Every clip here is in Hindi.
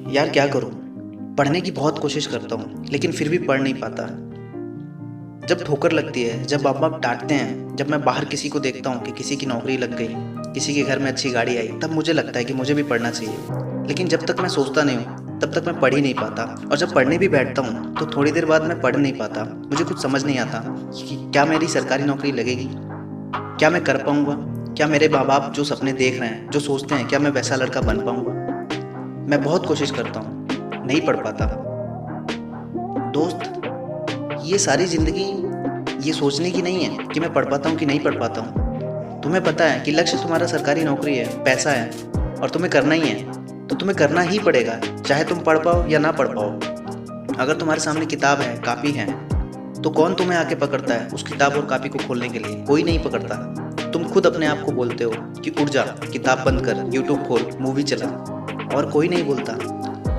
यार क्या करूं। पढ़ने की बहुत कोशिश करता हूं लेकिन फिर भी पढ़ नहीं पाता। जब ठोकर लगती है, जब माँ बाप डांटते हैं, जब मैं बाहर किसी को देखता हूं कि किसी की नौकरी लग गई, किसी के घर में अच्छी गाड़ी आई, तब मुझे लगता है कि मुझे भी पढ़ना चाहिए। लेकिन जब तक मैं सोचता नहीं हूँ तब तक मैं पढ़ ही नहीं पाता। और जब पढ़ने भी बैठता हूँ तो थोड़ी देर बाद मैं पढ़ नहीं पाता। मुझे कुछ समझ नहीं आता कि क्या मेरी सरकारी नौकरी लगेगी, क्या मैं कर पाऊंगा, क्या मेरे माँ बाप जो सपने देख रहे हैं, जो सोचते हैं, क्या मैं वैसा लड़का बन पाऊंगा। मैं बहुत कोशिश करता हूँ, नहीं पढ़ पाता। दोस्त, ये सारी ज़िंदगी ये सोचने की नहीं है कि मैं पढ़ पाता हूँ कि नहीं पढ़ पाता हूँ। तुम्हें पता है कि लक्ष्य तुम्हारा सरकारी नौकरी है, पैसा है, और तुम्हें करना ही है तो तुम्हें करना ही पड़ेगा, चाहे तुम पढ़ पाओ या ना पढ़ पाओ। अगर तुम्हारे सामने किताब है, कापी है, तो कौन तुम्हें आके पकड़ता है उस किताब और कापी को खोलने के लिए? कोई नहीं पकड़ता। तुम खुद अपने आप को बोलते हो कि उठ जा, किताब बंद कर, यूट्यूब खोल, मूवी चला, और कोई नहीं बोलता।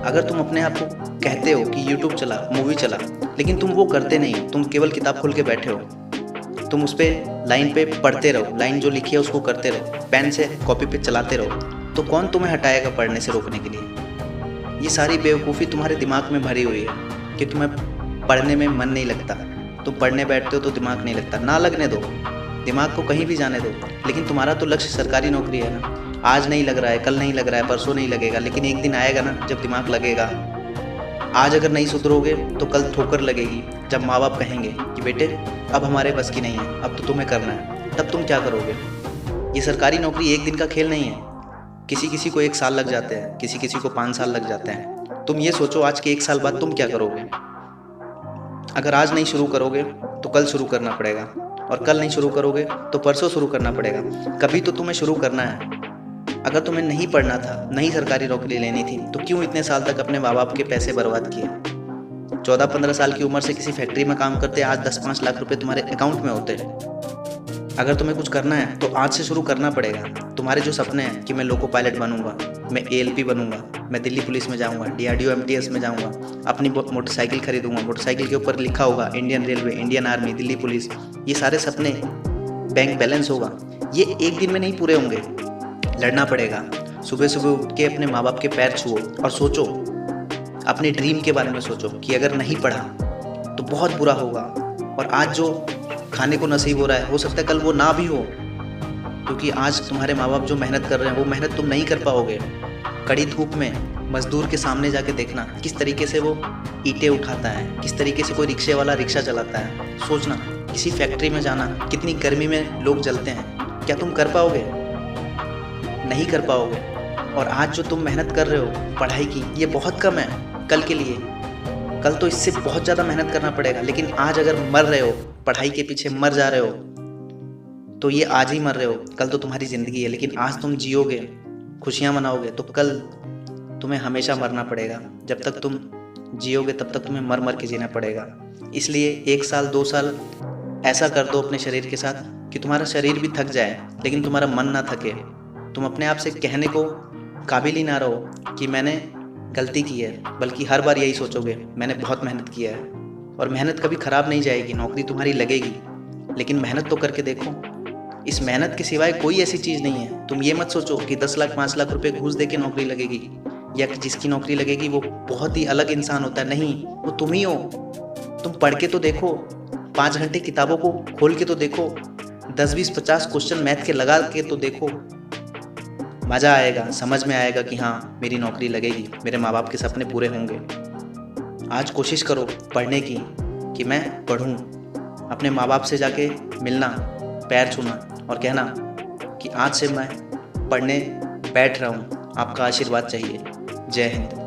अगर तुम अपने आप को कहते हो कि यूट्यूब चला, मूवी चला, लेकिन तुम वो करते नहीं, तुम केवल किताब खोल के बैठे हो, तुम उस पर लाइन पे पढ़ते रहो, लाइन जो लिखी है उसको करते रहो, पेन से कॉपी पे चलाते रहो, तो कौन तुम्हें हटाएगा पढ़ने से रोकने के लिए? ये सारी बेवकूफ़ी तुम्हारे दिमाग में भरी हुई है कि तुम्हें पढ़ने में मन नहीं लगता। तुम पढ़ने बैठते हो तो दिमाग नहीं लगता। ना लगने दो, दिमाग को कहीं भी जाने दो। लेकिन तुम्हारा तो लक्ष्य सरकारी नौकरी है ना। आज नहीं लग रहा है, कल नहीं लग रहा है, परसों नहीं लगेगा, लेकिन एक दिन आएगा ना जब दिमाग लगेगा। आज अगर नहीं सुधरोगे तो कल ठोकर लगेगी, जब माँ बाप कहेंगे कि बेटे अब हमारे बस की नहीं है, अब तो तुम्हें करना है। तब तुम क्या करोगे? ये सरकारी नौकरी एक दिन का खेल नहीं है। किसी किसी को 1 साल लग जाते हैं, किसी किसी को 5 साल लग जाते हैं। तुम ये सोचो आज के 1 साल बाद तुम क्या करोगे। अगर आज नहीं शुरू करोगे तो कल शुरू करना पड़ेगा, और कल नहीं शुरू करोगे तो परसों शुरू करना पड़ेगा। कभी तो तुम्हें शुरू करना है। अगर तुम्हें नहीं पढ़ना था, नहीं सरकारी नौकरी लेनी थी, तो क्यों इतने साल तक अपने माँ बाप के पैसे बर्बाद किए? 14-15 साल की उम्र से किसी फैक्ट्री में काम करते, आज 10-5 लाख रुपए तुम्हारे अकाउंट में होते। अगर तुम्हें कुछ करना है तो आज से शुरू करना पड़ेगा। तुम्हारे जो सपने हैं कि मैं लोको पायलट बनूंगा, मैं एएलपी बनूंगा, मैं दिल्ली पुलिस में जाऊंगा, डीआरडीओ एमटीएस में जाऊंगा, अपनी मोटरसाइकिल खरीदूंगा, मोटरसाइकिल के ऊपर लिखा होगा Indian railway, Indian army, Delhi police. ये सारे सपने, बैंक बैलेंस होगा, ये एक दिन में नहीं पूरे होंगे। लड़ना पड़ेगा। सुबह सुबह उठ के अपने माँ बाप के पैर छुओ और सोचो, अपने ड्रीम के बारे में सोचो कि अगर नहीं पढ़ा तो बहुत बुरा होगा। और आज जो खाने को नसीब हो रहा है, हो सकता है कल वो ना भी हो, क्योंकि आज तुम्हारे माँ बाप जो मेहनत कर रहे हैं वो मेहनत तुम नहीं कर पाओगे। कड़ी धूप में मजदूर के सामने जाके देखना किस तरीके से वो ईंटें उठाता है, किस तरीके से कोई रिक्शे वाला रिक्शा चलाता है। सोचना, किसी फैक्ट्री में जाना, कितनी गर्मी में लोग जलते हैं, क्या तुम कर पाओगे? नहीं कर पाओगे। और आज जो तुम मेहनत कर रहे हो पढ़ाई की, ये बहुत कम है कल के लिए। कल तो इससे बहुत ज़्यादा मेहनत करना पड़ेगा। लेकिन आज अगर मर रहे हो, पढ़ाई के पीछे मर जा रहे हो, तो ये आज ही मर रहे हो। कल तो तुम्हारी ज़िंदगी है, लेकिन आज तुम जियोगे, खुशियाँ मनाओगे, तो कल तुम्हें हमेशा मरना पड़ेगा। जब तक तुम जियोगे तब तक तुम्हें मर मर के जीना पड़ेगा। इसलिए 1 साल 2 साल ऐसा कर दो अपने शरीर के साथ कि तुम्हारा शरीर भी थक जाए लेकिन तुम्हारा मन ना थके। तुम अपने आप से कहने को काबिल ही ना रहो कि मैंने गलती की है, बल्कि हर बार यही सोचोगे मैंने बहुत मेहनत किया है। और मेहनत कभी ख़राब नहीं जाएगी, नौकरी तुम्हारी लगेगी, लेकिन मेहनत तो करके देखो। इस मेहनत के सिवाय कोई ऐसी चीज़ नहीं है। तुम ये मत सोचो कि 10 लाख 5 लाख रुपए घूस दे के नौकरी लगेगी, या कि जिसकी नौकरी लगेगी वो बहुत ही अलग इंसान होता है। नहीं, वो तुम ही हो। तुम पढ़ के तो देखो, 5 घंटे किताबों को खोल के तो देखो, 10 20 50 क्वेश्चन मैथ के लगा के तो देखो। मज़ा आएगा, समझ में आएगा कि हाँ मेरी नौकरी लगेगी, मेरे माँ बाप के सपने पूरे होंगे। आज कोशिश करो पढ़ने की कि मैं पढ़ूँ, अपने माँ बाप से जाके मिलना, पैर छूना और कहना कि आज से मैं पढ़ने बैठ रहा हूँ, आपका आशीर्वाद चाहिए। जय हिंद।